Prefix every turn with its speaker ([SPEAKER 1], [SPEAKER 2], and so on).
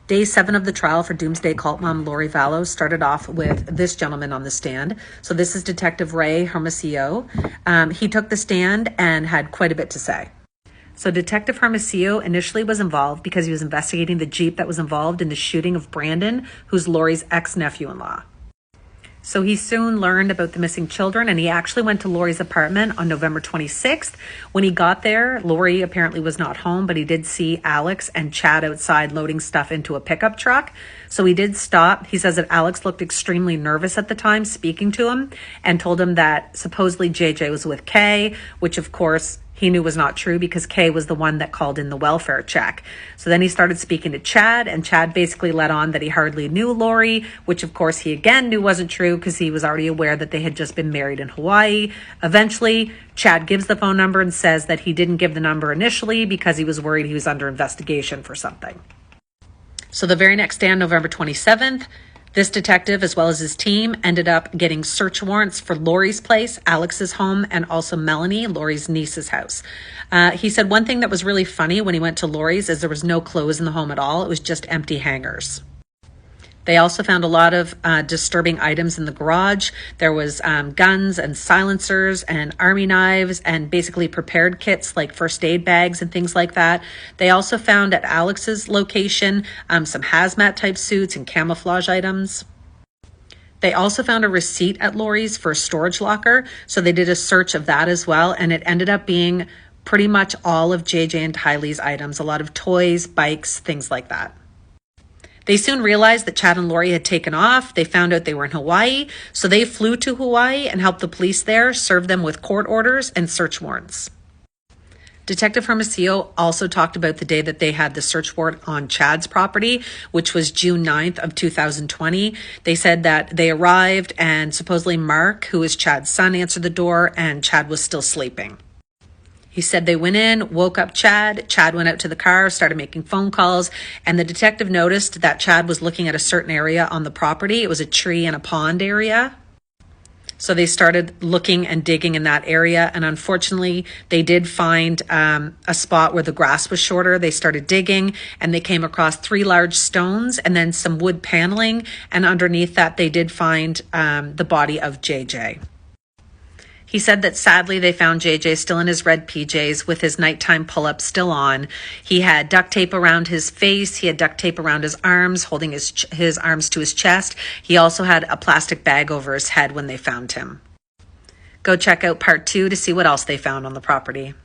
[SPEAKER 1] Day 7 of the trial for Doomsday cult mom Lori Vallow started off with this gentleman on the stand. So this is Detective Ray Hermosillo. He took the stand and had quite a bit to say. So Detective Hermosillo initially was involved because he was investigating the Jeep that was involved in the shooting of Brandon, who's Lori's ex-nephew-in-law. So he soon learned about the missing children, and he actually went to Lori's apartment on November 26th. When he got there, Lori apparently was not home, but he did see Alex and Chad outside loading stuff into a pickup truck. So he did stop. He says that Alex looked extremely nervous at the time speaking to him and told him that supposedly JJ was with Kay, which of course he knew was not true because Kay was the one that called in the welfare check. So then he started speaking to Chad, and Chad basically let on that he hardly knew Lori, which of course he again knew wasn't true because he was already aware that they had just been married in Hawaii. Eventually, Chad gives the phone number and says that he didn't give the number initially because he was worried he was under investigation for something. So the very next day on November 27th, this detective, as well as his team, ended up getting search warrants for Lori's place, Alex's home, and also Melanie, Lori's niece's house. He said one thing that was really funny when he went to Lori's is there was no clothes in the home at all. It was just empty hangers. They also found a lot of disturbing items in the garage. There was guns and silencers and army knives and basically prepared kits like first aid bags and things like that. They also found at Alex's location some hazmat type suits and camouflage items. They also found a receipt at Lori's for a storage locker. So they did a search of that as well. And it ended up being pretty much all of JJ and Tylee's items, a lot of toys, bikes, things like that. They soon realized that Chad and Lori had taken off. They found out they were in Hawaii, so they flew to Hawaii and helped the police there serve them with court orders and search warrants. Detective Hermosillo also talked about the day that they had the search warrant on Chad's property, which was June 9th of 2020. They said that they arrived and supposedly Mark, who is Chad's son, answered the door and Chad was still sleeping. He said they went in, woke up Chad. Chad went out to the car, started making phone calls, and the detective noticed that Chad was looking at a certain area on the property. It was a tree and a pond area. So they started looking and digging in that area, and unfortunately, they did find a spot where the grass was shorter. They started digging, and they came across 3 large stones and then some wood paneling, and underneath that, they did find the body of JJ. He said that sadly they found JJ still in his red PJs with his nighttime pull-ups still on. He had duct tape around his face. He had duct tape around his arms, holding his arms to his chest. He also had a plastic bag over his head when they found him. Go check out part 2 to see what else they found on the property.